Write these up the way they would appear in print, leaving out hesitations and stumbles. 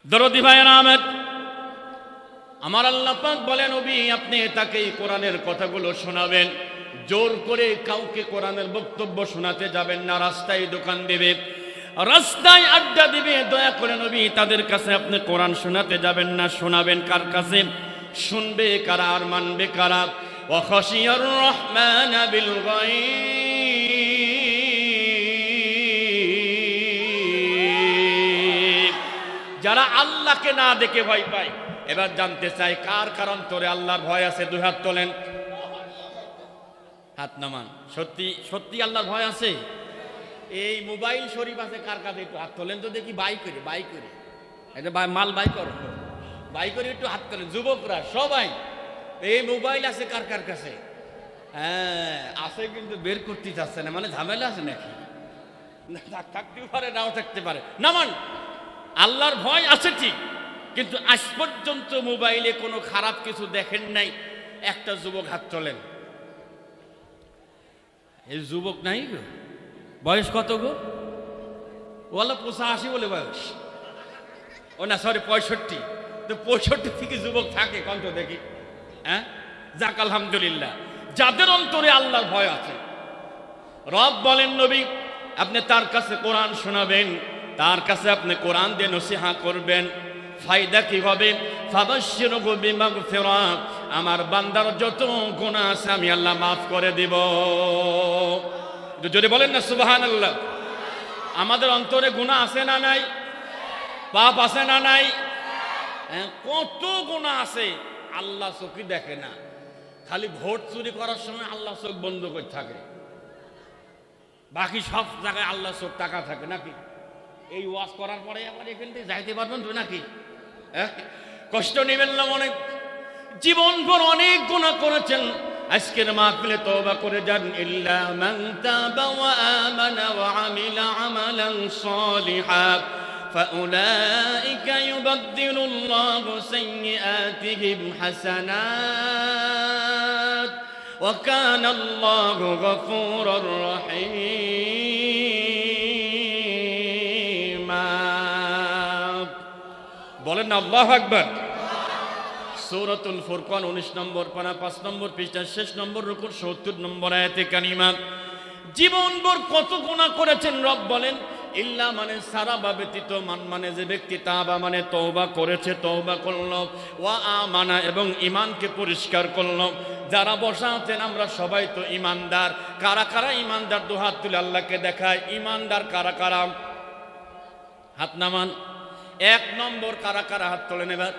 দরদি ভাইয়েরা আমার, আমার আল্লাহ পাক বলেন নবী আপনি তাকে কোরআনের কথাগুলো শোনাবেন। জোর করে কাউকে কোরআনের বক্তব্য শোনাতে যাবেন না। রাস্তায় দোকান দেবে, রাস্তায় আড্ডা দিবে, দয়া করে নবী তাদের কাছে আপনি কোরআন শোনাতে যাবেন না। শোনাবেন কার কাছে? শুনবে কারা আর মানবে কারা? ওয়া খাশিয়ার রহমান বিল গায়ব, যারা আল্লাহকে না দেখে ভয় পায়। এবার জানতে চাই কার কারণ তোরে আল্লাহর ভয় আছে? দুই হাত তোলেন, হাত নামান। সত্যি সত্যি আল্লাহর ভয় আছে? এই মোবাইল শরীফ আছে কার কাছে? একটু হাত তোলেন তো দেখি। বাই করে এটা মাল বাই করো, বাই করে একটু হাত তোলেন। যুবকরা সবাই, এই মোবাইল আছে কার কার কাছে? হ্যাঁ আছে, কিন্তু বের করতে চাচ্ছে না। মানে ঝামেলা আছে নাকি? থাকতেও পারে, নাও থাকতে পারে। নামান, আল্লাহর ভয় আছে ঠিক, কিন্তু আজ পর্যন্ত মোবাইলে কোনো খারাপ কিছু দেখেন নাই। একটা যুবক হাত তোলেন। এই যুবক নাই গো, বয়স কত গো? ওলা 85 বলে বয়স। ও না সরি 65। তো 65 থেকে যুবক থাকে কত দেখি? হ্যাঁ যাক আলহামদুলিল্লাহ, যাদের অন্তরে আল্লাহর ভয় আছে। রব বলেন নবী আপনি তার কাছে কোরআন শোনাবেন, তার কাছে আপনি কোরআন দিয়ে নসিহা করবেন। ফায়দা কি হবে? ফাবাশশিরহু বিমাগফিরাত, আমার বান্দার যত গুনাহ আছে আমি আল্লাহ মাফ করে দিব। যদি বলেন না সুবহানাল্লাহ। আমাদের অন্তরে গুনাহ আছে না নাই? পাপ আছে না নাই? কত গুনাহ আছে, আল্লাহ চোখে দেখে না। খালি ভোট চুরি করার সময় আল্লাহ চোখ বন্ধ করে থাকে, বাকি সব জায়গায় আল্লাহ চোখ টাকা থাকে নাকি? এই ওয়াজ করার পরে আবার এখান থেকে যাইতে পারবেন তো নাকি? কষ্ট নেবেন না মনে। জীবন ভর অনেক গুনাহ করেছেন, আজকের মাহফিলে তওবা করে যান। ইল্লা মান তাবা ওয়া আমানা ওয়া আমিলা আমালান সালিহান ফাউলাইকা ইউবাদদিলুল্লাহু সাইয়্যাতিহিম হাসানাত ওয়া কানা আল্লাহু গফুরুর রহিম। বলেন না আল্লাহু আকবার। সূরাতুল ফুরকান 19 নম্বর পারা 5 নম্বর পৃষ্ঠা শেষ নম্বর রুকুর 70 নম্বর আয়াতে কারিমা। জীবনভর কত গুনাহ করেছেন রব বলেন ইল্লা মানে সারা বা ব্যতীত, মান মানে যে ব্যক্তি তাবা মানে তওবা করেছে, তওবা করলো, ওয়া আমানা এবং ঈমানকে পরিষ্কার করলো। যারা বসা আছেন আমরা সবাই তো ঈমানদার। কারা কারা ঈমানদার? দু হাত তুলে আল্লাহকে দেখায়। ঈমানদার কারা কারা? হাত নামান। 1 নম্বর কারা কারা? হাত তোলেন এবার।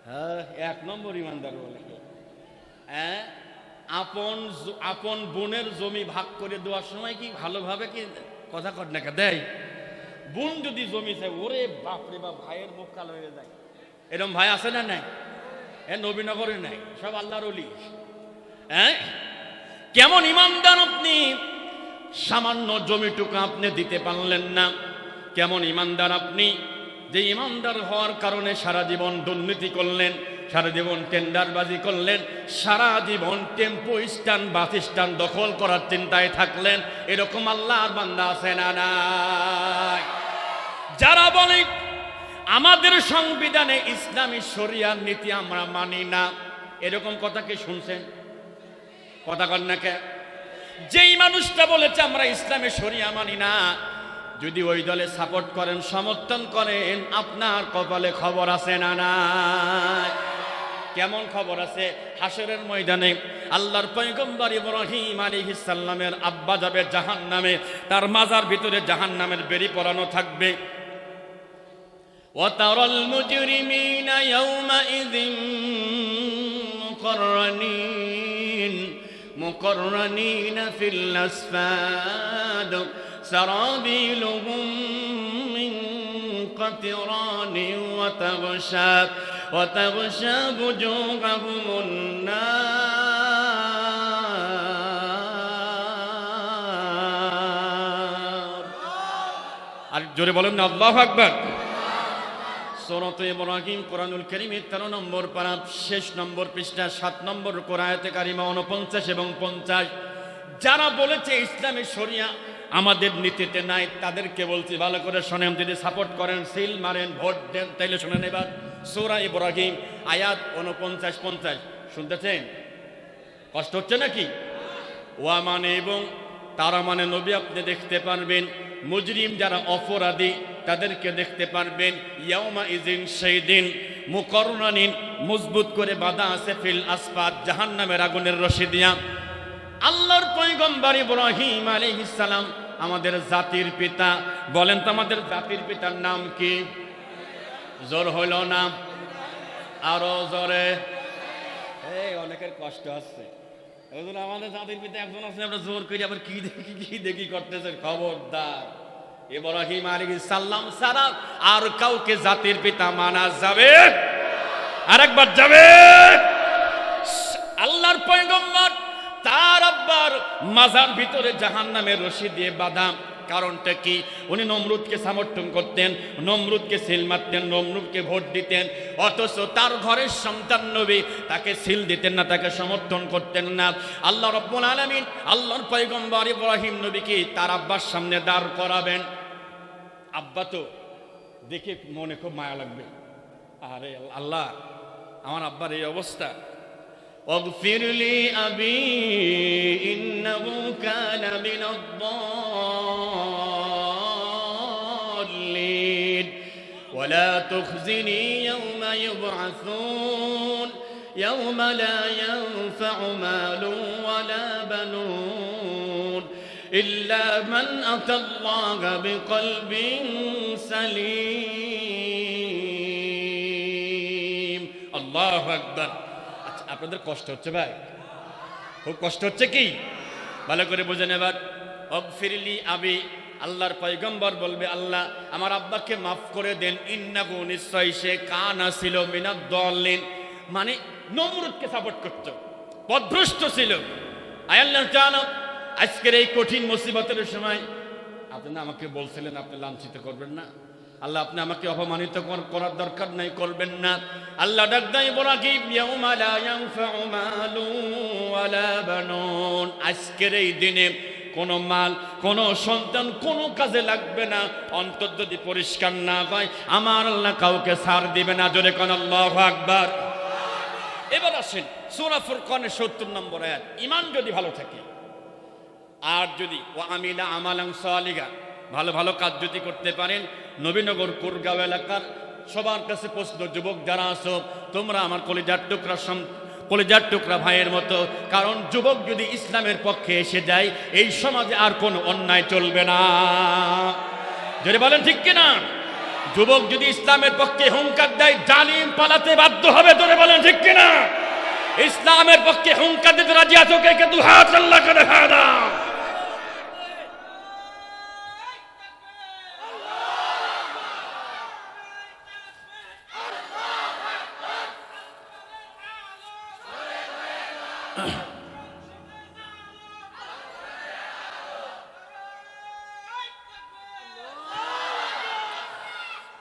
হ্যাঁ 1 নম্বর ঈমানদার বলে। হ্যাঁ আপন বোনের জমি ভাগ করে দেওয়ার সময় কি ভালোভাবে কি কথা কর না দেয়? বোন যদি জমি চায়, ওরে বাপরে বাপ, ভাইয়ের মুখ কালো হয়ে যায়। এরকম ভাই আছে না নাই? নবীনগরে নাই, সব আল্লাহর ওলি। হ্যাঁ কেমন ঈমানদার আপনি? সামান্য জমিটুকু আপনি দিতে পারলেন না। কেমন ঈমানদার আপনি, যে ঈমানদার হওয়ার কারণে সারা জীবন দুর্নীতি করলেন, সারা জীবন টেন্ডারবাজি করলেন, সারা জীবন টেম্পো স্ট্যান্ড বাস স্ট্যান্ড দখল করার চিন্তায় থাকলেন। এরকম আল্লাহর বান্দা আছে না নাই? যারা বলে আমাদের সংবিধানে ইসলামী শরিয়ার নীতি আমরা মানি না, এরকম কথা কি শুনছেন? কথা কন না কে? যেই মানুষটা বলেছে আমরা ইসলামী শরিয়া মানি না, যদি ওই দলে সাপোর্ট করেন, সমর্থন করেন, আপনার কপালে খবর আছে না নাই? কেমন খবর আছে? হাসরের ময়দানে আল্লাহর পয়গম্বর ইব্রাহিম আলাইহিস সালামের আব্বা যাবে জাহান্নামে, তার মাজার ভিতরে জাহান্নামের বেড়ি পরানো থাকবে। ওয়া তারাল মুজরিমিনা ইয়াওমাইযিন মুকাররানিনা ফিল আসফাদ سرابيلهم من قطران وتغشى وجوههم النار। আর জোরে বলেন না আল্লাহু আকবার। সূরা ইব্রাহিম কোরআনুল কারীমের 13 নম্বর পারা শেষ নম্বর পৃষ্ঠা 7 নম্বর আয়াতে কারিমা 49 এবং 50। যারা বলেছে ইসলামের শরিয়া আমাদের নীতিতে নাই, তাদেরকে বলছি ভালো করে শোনেন, যদি সাপোর্ট করেন সিল মারেন ভোট দেন, তাইলে শোনেন এবার সূরা ইব্রাহিম আয়াত 49-50 শুনতেছেন? কষ্ট হচ্ছে নাকি? ওয়া মানে এবং তারা মানে নবী আপনি দেখতে পারবেন, মুজরিম যারা অপরাধী তাদেরকে দেখতে পারবেন। ইয়াউমা ইজিন, সেই দিন মুকররানিন, মজবুত করে বাঁধা আছে, ফিল আসফাদ, জাহান্নামের আগুনের রশি দিয়া। আল্লাহর পয়গম্বর ইব্রাহিম আলাইহিস সালাম আমাদের জাতির পিতা, বলেন তো আমাদের জাতির পিতার নাম কি? জোর হইল না, আরো জোরে। এই অনেকের কষ্ট আছে, আমাদের জাতির পিতা একজন আছে, আমরা জোর করি আবার কি দেখি করতেছে। খবরদার, ইব্রাহিম আলাইহিস সালাম ছাড়া আর কাউকে জাতির পিতা মানা যাবে? আরেকবার যাবে? আল্লাহর পয়গম্বর তার আব্বার মাজার ভিতরে জাহান্নামের রশি দিয়ে বাঁধা। কারণটা কি? উনি নমরুদকে সমর্থন করতেন, নমরুদকে সিল মারতেন, নমরুদকে ভোট দিতেন, অথচ তার ঘরের সন্তান নবী তাকে সিল দিতেন না, তাকে সমর্থন করতেন না। আল্লাহ রাব্বুল আলামিন আল্লাহর পয়গম্বর ইব্রাহিম নবীকে তার আব্বার সামনে দাঁড় করাবেন। আব্বা তো দেখে মনে খুব মায়া লাগবে, আরে আল্লাহ আমার আব্বার এই অবস্থা। اغفر لي أبي إنه كان من الضالين ولا تخزني يوم يبعثون يوم لا ينفع مال ولا بنون إلا من أتى الله بقلب سليم الله أكبر। আপনাদের কষ্ট হচ্ছে ভাই? খুব কষ্ট হচ্ছে কি? ভালো করে বুঝেন এবার। অগফিরলি আবি, আল্লাহর পয়গম্বর বলবে আল্লাহ আমার আব্বাকে মাফ করে দেন। ইন্নাহু, নিশ্চয় সে কানা ছিল মিনাদ দাল্লিন, মানে নমরুদকে সাপোর্ট করত, পথভ্রষ্ট ছিল। আয় আল্লাহ জানো আজকের এই কঠিন মুসিবতের সময় আপনি না আমাকে বলছিলেন আপনি লাঞ্ছিত করবেন না, আল্লাহ আপনি আমাকে অপমানিত করার দরকার নাই, করবেন না। আল্লাহ ডাক দেয় ইব্রাহিম, ইয়াউমা লা ইয়ানফাউ মালু ওয়ালা বানুন, আজকের এই দিনে কোনো মাল, কোনো সন্তান কোনো কাজে লাগবে না, অন্তর যদি পরিষ্কার না হয় আমার আল্লাহ কাউকে ছাড় দিবে না। জোরে কোন আল্লাহু আকবার। এবার আসেন সূরা ফুরকানের ৭০ নম্বর আয়াত। ঈমান যদি ভালো থাকে আর যদি ওয়া আমিলা আমালান সালিহা, ভালো ভালো কাজ যদি করতে পারেন। নবীনগর কুরগাঁও এলাকার সবার কাছে প্রশ্ন, যুবক যারা আছো তোমরা আমার কলিজার টুকরা ভাইয়ের মতো, কারণ যুবক যদি ইসলামের পক্ষে এসে যায় এই সমাজে আর কোনো অন্যায় চলবে না। যদি বলেন ঠিক কিনা? যুবক যদি ইসলামের পক্ষে হুঙ্কার দেয় জালিম পালাতে বাধ্য হবে। ধরে বলেন ঠিক কিনা? ইসলামের পক্ষে হুঙ্কার দিতে রাজি আছো কে কে? দু হাত আল্লাহকে দেখা দাও।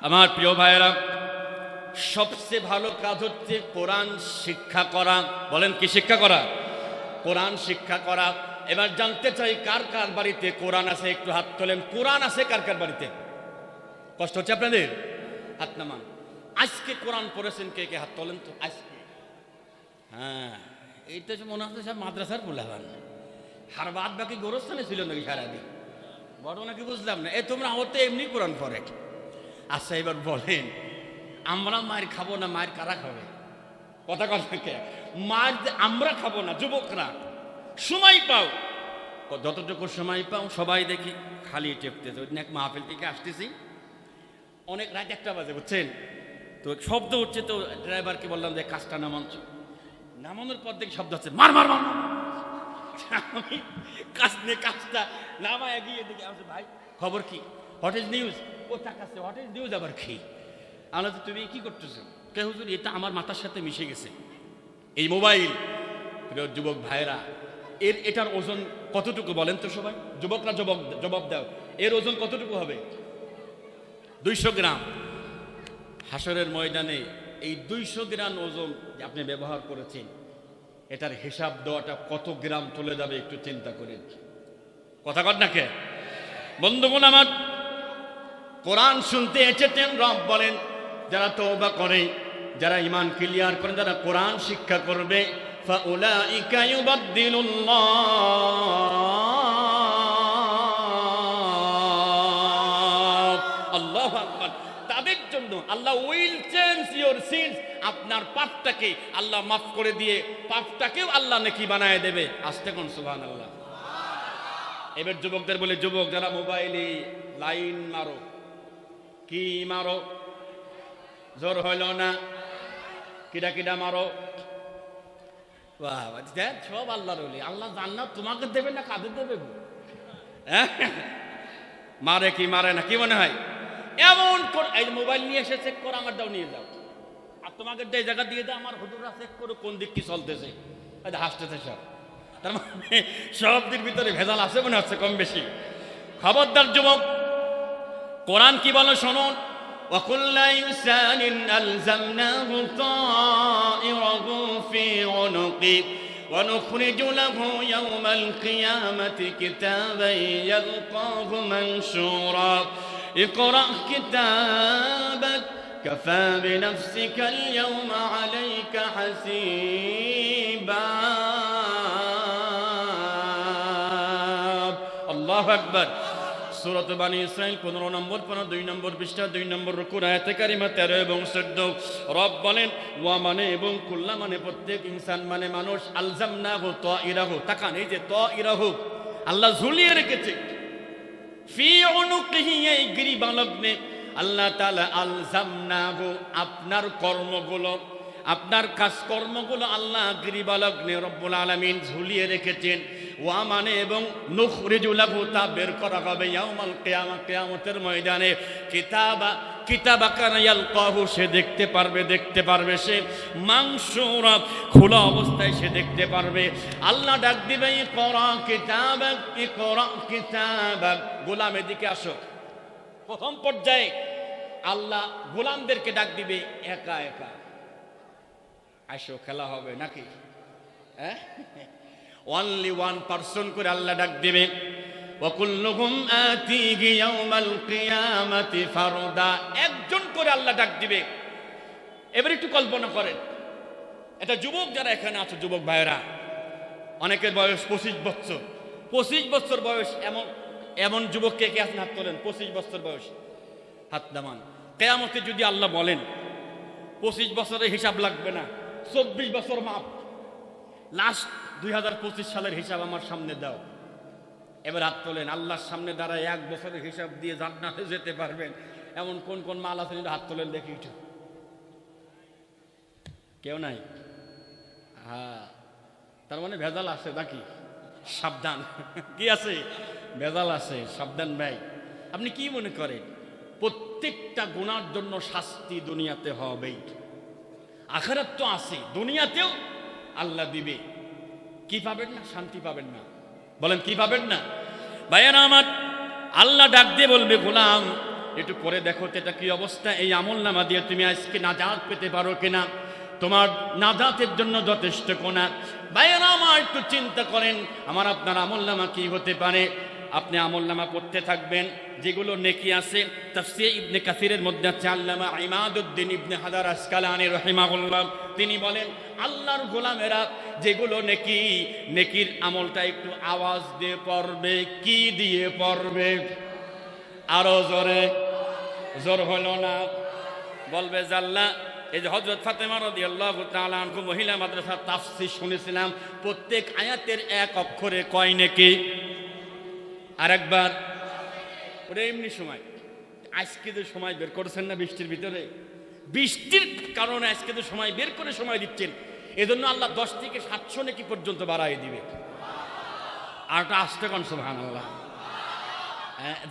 আমার প্রিয় ভাইয়েরা, সবচেয়ে ভালো কাজ হচ্ছে কোরআন শিক্ষা করা। বলেন কি শিক্ষা করা? কোরআন শিক্ষা করা। এবার জানতে চাই কার কার বাড়িতে কোরআন আছে? একটু হাত তোলেন। কোরআন আছে কার কার বাড়িতে? কষ্ট হচ্ছে আপনাদের? হাত নামান। আজকে কোরআন পড়েছেন কে কে? হাত তোলেন তো। আজকে হ্যাঁ, এইটা মনে হচ্ছে সব মাদ্রাসার পোলাবান, হার বাদ বাকি গোরস্থানে ছিল নাকি সারাদিন? বড় নাকি বুঝলাম না। তোমরা হতে এমনি কোরআন পড়ে। আচ্ছা এবার বলেন, আমরা মায়ের খাবো না, মায়ের কারা খাবে? কথা কথা কে? মায়ের আমরা খাবো না, যুবকরা সময় পাও, যতটুকু সময় পাও সবাই দেখি খালি টেপতেছে। ওই এক মাহফিল থেকে আসতেছি, অনেক রাত 1টা বাজে, বুঝছেন তো, শব্দ উঠছে তো ড্রাইভারকে বললাম যে কাজটা নামাচ্ছ। নামানোর পর দেখি শব্দ হচ্ছে মার মার মার। আমি কাজটা নামা এগিয়ে দেখি ভাই খবর কি? What is news? ও তাকাচ্ছে হোয়াট ইজ নিউজ আবার কি? আমরা তো তুমি কি করতেছো? কে হুজুর? এটা আমার মাথার সাথে মিশে গেছে এই মোবাইল। প্রিয় যুবক ভাইরা, এটার ওজন কতটুকু বলেন তো সবাই? যুবকরা জবাব দাও, এর ওজন কতটুকু হবে? 200 গ্রাম। হাসরের ময়দানে এই 200 গ্রাম ওজন যে আপনি ব্যবহার করেছেন, এটার হিসাব দেওয়াটা কত গ্রাম চলে যাবে একটু চিন্তা করেন। কথা কর না কে? বন্ধুগণ আমার, কোরআন শুনতে এসেছেন, রব বলেন যারা তওবা করে, যারা ঈমান ক্লিয়ার করে, যারা কোরআন শিক্ষা করবে, ফাউলাইকা ইউবাদদিলুল্লাহ, আল্লাহু আকবার, তাদের জন্য আল্লাহ উইল চেঞ্জ ইওর সিনস, আপনার পাপটাকে আল্লাহ মাফ করে দিয়ে পাপটাকেও আল্লাহ নেকি বানায় দেবে। আস্তে কোন সুবহানাল্লাহ। এবার যুবকদের বলে, যুবক যারা মোবাইলে লাইন মারো, কি মারো, জোর হইল না, কিডা কিডা মারো, বাহ সব আল্লাহর ওলি। আল্লাহ জান্নাত তোমাকে দেবে না কাদের দেবে? মারে কি মারে না, কি মনে হয়? এমন এই মোবাইল নিয়ে এসে চেক করো, আমার দাও নিয়ে যাও, আর তোমাকে এই জায়গা দিয়ে দাও, আমার হুজুরা চেক করো কোন দিক কি চলতেছে, হাসতেছে সব। তার মানে সব দিক ভিতরে ভেজাল আছে মনে হচ্ছে কম বেশি। খবরদার যুবক, কোরআন কি বলো শুনুন। وَكُلَّ إِنسَانٍ أَلْزَمْنَاهُ طَائِرَهُ فِي عُنُقِهِ وَنُخْرِجُ لَهُ يَوْمَ الْقِيَامَةِ كِتَابًا يَلْقَاهُ مَنشُورًا اقْرَأْ كِتَابَكَ كَفَى بِنَفْسِكَ الْيَوْمَ عَلَيْكَ حَسِيبًا। আল্লাহু আকবার। সূরা বানী ইসরাঈল 15 নম্বর পারা 2 নম্বর পৃষ্ঠা 2 নম্বর রুকু আয়াতে কারিমা 13 এবং 14। রব বলেন ওয়া মানে এবং কুল্লা মানে প্রত্যেক ইনসান মানে মানুষ, আলজামনাহু তাইরাহু, তাকান এই যে তাইরাহু আল্লাহ ঝুলিয়ে রেখেছে, ফি উনুকিহি এই গিরিবালগ্নে আল্লাহ তাআলা আলজামনাহু আপনার কর্মগুলো, আপনার কাজকর্মগুলো আল্লাহ গিরিবালগ্নে রব্বুল আলামিন ঝুলিয়ে রেখেছেন। ওয়া মানে এবং নুখরিজু লাহু, তা বের করা হবে ইয়াউমাল কিয়ামা, কিয়ামতের ময়দানে, কিতাবাকান ইয়ালকাহু, সে দেখতে পারবে সে মানশুরা, খোলা অবস্থায় সে দেখতে পারবে। আল্লাহ ডাক দিবে ইকরা কিতাবাক, গোলাম এদিকে আসো। প্রথম পর্যায়ে আল্লাহ গোলামদেরকে ডাক দিবে একা একা, আসো খেলা হবে নাকি, হ্যাঁ, অনলি ওয়ান পারসন করে আল্লাহ ডাক দিবে। ওয়াকুল্লুহুম আতিহি ইয়াউমাল কিয়ামাতি ফারদা, একজন করে আল্লাহ ডাক দিবে। এবার একটু কল্পনা করেন, এটা যুবক যারা এখানে আছো, যুবক ভাইরা, অনেকের বয়স 25 বছর, 25 বছর বয়স, এমন যুবক কে কে আছেন হাত তোলেন? 25 বছর বয়স, হাত নামান। কিয়ামতে যদি আল্লাহ বলেন 25 বছরের হিসাব লাগবে না, 24 বছর মাপ, লাস্ট 2025 সালের হিসাব আমার সামনে দাও। এবার হাত তোলেন, আল্লাহর সামনে দাঁড়ায় 1 বছরের হিসাব দিয়ে জান্নাতে যেতে পারবেন এমন কোন কোন মাল আছে? হাত তোলেন দেখি একটু। কেউ নাই? হ্যাঁ, তার মানে ভেজাল আছে নাকি? সাবধান। কি আছে? ভেজাল আছে, সাবধান ভাই। আপনি কি মনে করেন প্রত্যেকটা গুনার জন্য শাস্তি দুনিয়াতে হবেই, আখিরাত তো আছে, দুনিয়াতেও আল্লাহ দিবে। কি পাবেন না? শান্তি পাবেন না। বলেন কি পাবেন না? ভাইয়েরা আমার, আল্লাহ ডাক দিয়ে বলবে গোলাম একটু করে দেখো তো এটা কি অবস্থা, এই আমলনামা দিয়ে তুমি আজকে নাজাত পেতে পারো কিনা, তোমার নাজাতের জন্য যথেষ্ট কোনা। ভাইয়েরা আমার, একটু চিন্তা করেন আমার আপনার আমলনামা কি হতে পারে। আপনি আমলনামা করতে থাকবেন, যেগুলো নেকি আছে। তাফসীর ইবনে কাসিরের মধ্যে আছে, আল্লামা ইমাদউদ্দিন ইবনে হাজার আসকালানী রাহিমাহুল্লাহ তিনি বলেন আল্লাহর গোলামেরা যেগুলো নেকির আমলটা একটু আওয়াজ দিয়ে পড়বে। কি দিয়ে পড়বে? আরো জোরে, জোর হলো না, বলবে জাল্লা। এই যে হযরত ফাতেমা রাদিয়াল্লাহু তাআলা আনহা মহিলা মাদ্রাসার তাফসীর শুনেছিলাম, প্রত্যেক আয়াতের এক অক্ষরে কয় নেকি। আরেকবার ওটা এমনি সময়, আজকে যে সময় বের করেছেন না বৃষ্টির ভিতরে, বৃষ্টির কারণে আজকে যে সময় বের করে সময় দিচ্ছেন, এজন্য আল্লাহ 10 থেকে 700 নেকি পর্যন্ত বাড়াই দিবে। আর ওটা আসতে কোন সুবহানাল্লাহ।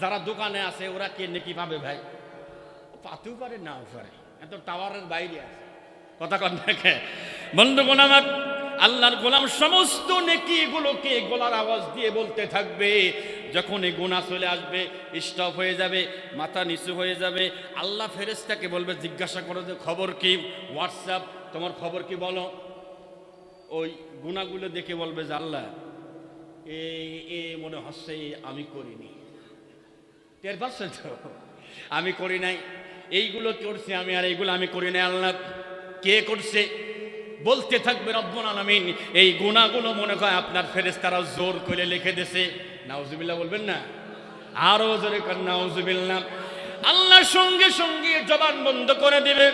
যারা দোকানে আছে ওরা কে নেকি পাবে ভাই? পাতেও পারে নাও পারে, এত টাওয়ারের বাইরে আছে, কথা কন দেখে। বন্ধুগণ আমার, আল্লাহর গোলাম সমস্ত নেকিগুলোকে গলার আওয়াজ দিয়ে বলতে থাকবে। যখন এই গুনাহ চলে আসবে, স্টপ হয়ে যাবে, মাথা নিচু হয়ে যাবে, আল্লাহ ফেরেশতাকে বলবে জিজ্ঞাসা করো যে খবর কি, হোয়াটসঅ্যাপ তোমার খবর কি বলো। ওই গুনাহগুলো দেখে বলবে যে আল্লাহ এই মনে হচ্ছে আমি করিনি, টের পাচ্ছেন তো? আমি করি নাই, এইগুলো করছি আমি, আর এইগুলো আমি করি নাই। আল্লাহ কে করছে? বলতে থাকবে রব্বুল আলামিন। এই গুনাহগুলো মনে হয় আপনার ফেরেশতারা জোর করে লিখে দিয়েছে। নাউজুবিল্লাহ বলবেন না? আরো জোরে কর নাউজুবিল্লাহ। আল্লাহ সঙ্গে সঙ্গে জবান বন্ধ করে দিবে।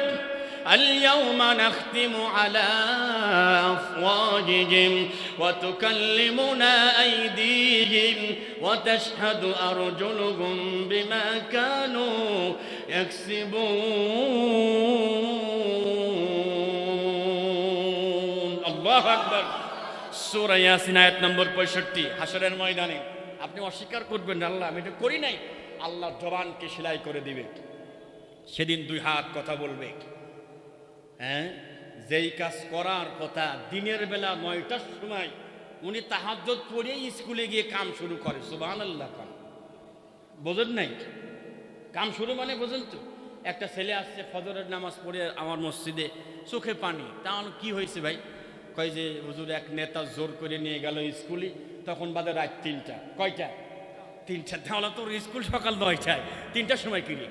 اليوم نختم على أفواههم وتكلمنا أيديهم وتشهد أرجلهم بما كانوا يكسبون الله أكبر সূরা ইয়াসিন আয়াত নম্বর 65 হাশরের ময়দানে আপনি অস্বীকার করবেন আল্লাহ আমি এটা করি নাই, আল্লাহ জবানকে সেলাই করে দিবে। সেদিন দুই হাত কথা বলবে। হ্যাঁ, যেই কাজ করার কথা দিনের বেলা 9টার সময় উনি তাহাজ্জুদ পড়ে স্কুলে গিয়ে কাম শুরু করে। সুবহানাল্লাহ। কাম বোঝেন নাই? কাম শুরু মানে বোঝেন তো? একটা ছেলে আসছে ফজরের নামাজ পড়ে আমার মসজিদে, চোখে পানি। তাহলে কি হয়েছে ভাই? কয় যে হুজুর এক নেতা জোর করে নিয়ে গেল স্কুলে, তখন বাদে রাত 3টা। কয়টা? 3টা। তাহলে তোর স্কুল সকাল 9টায়, 3টার সময় কিনে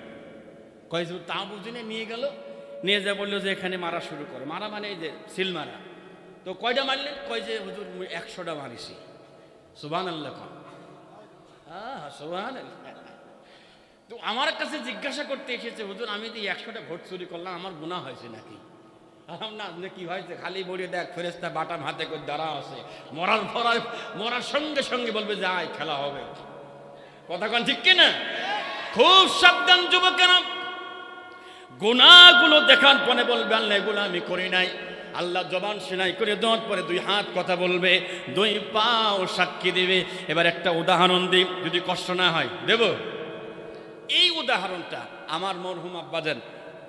কয় যে তা বুঝিনে নিয়ে গেল, নিয়ে যা বললো যে এখানে মারা শুরু করে। মারা মানে এই যে সিল মারা। তো কয়টা মারলেন? কয় যে হুজুর 100টা মারিছি। সুবহানাল্লাহ। সুবহানাল্লাহ। তো আমার কাছে জিজ্ঞাসা করতে এসেছে, হুজুর আমি তো 100টা ভোট চুরি করলাম, আমার গুনাহ হয়েছে নাকি? না, কি হয়েছে? খালি বলে দেখ ফেরেশতা বাটাম হাতে করে দাঁড়া আছে, মরার সঙ্গে সঙ্গে বলবে যে আয় খেলা হবে। কথা কোন ঠিক কিনা? খুব সাবধান যুবকেরা। গুনাহগুলো দেখার পরে বলবে আল্লাহ এগুলো আমি করি নাই। আল্লাহ জবান সেলাই করে দেওয়ার পরে দুই হাত কথা বলবে, দুই পাও সাক্ষী দেবে। এবার একটা উদাহরণ দিই, যদি কষ্ট না হয় দেব। এই উদাহরণটা আমার মরহুম আব্বাজান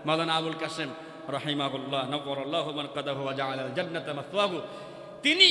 মাওলানা আবুল কাসেম রাহিমাহুল্লাহ নবরাল্লাহু মান কাদাহু ওয়া জাআলাল জান্নাতা মাসওয়াহু, তিনি